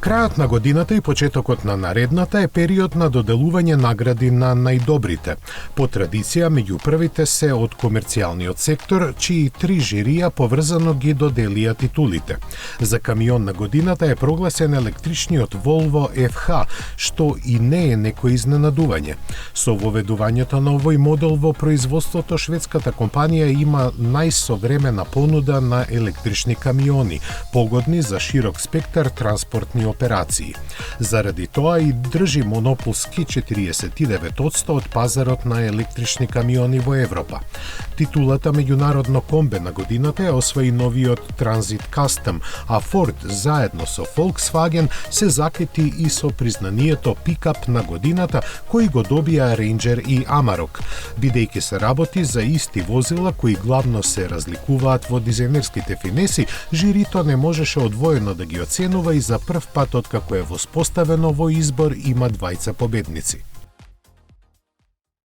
Крајот на годината и почетокот на наредната е период на доделување награди на најдобрите. По традиција, меѓу првите се од комерцијалниот сектор, чии 3 жирија поврзано ги доделија титулите. За камион на годината е прогласен електричниот Volvo FH, што и не е некој изненадување. Со воведувањето на овој модел во производството, шведската компанија има најсовремена понуда на електрични камиони, погодни за широк спектар транспортни операции. Заради тоа и држи монополски 49% од пазарот на електрични камиони во Европа. Титулата меѓународно комбе на годината е освои новиот Transit Custom, а Ford заедно со Volkswagen се закети и со признанието пикап на годината кои го добија Ranger и Amarok, бидејќи се работи за исти возила кои главно се разликуваат во дизајнерските финеси, жирито не можеше одвоено да ги оценува и за прв пат откако е воспоставено во избор има двајца победници.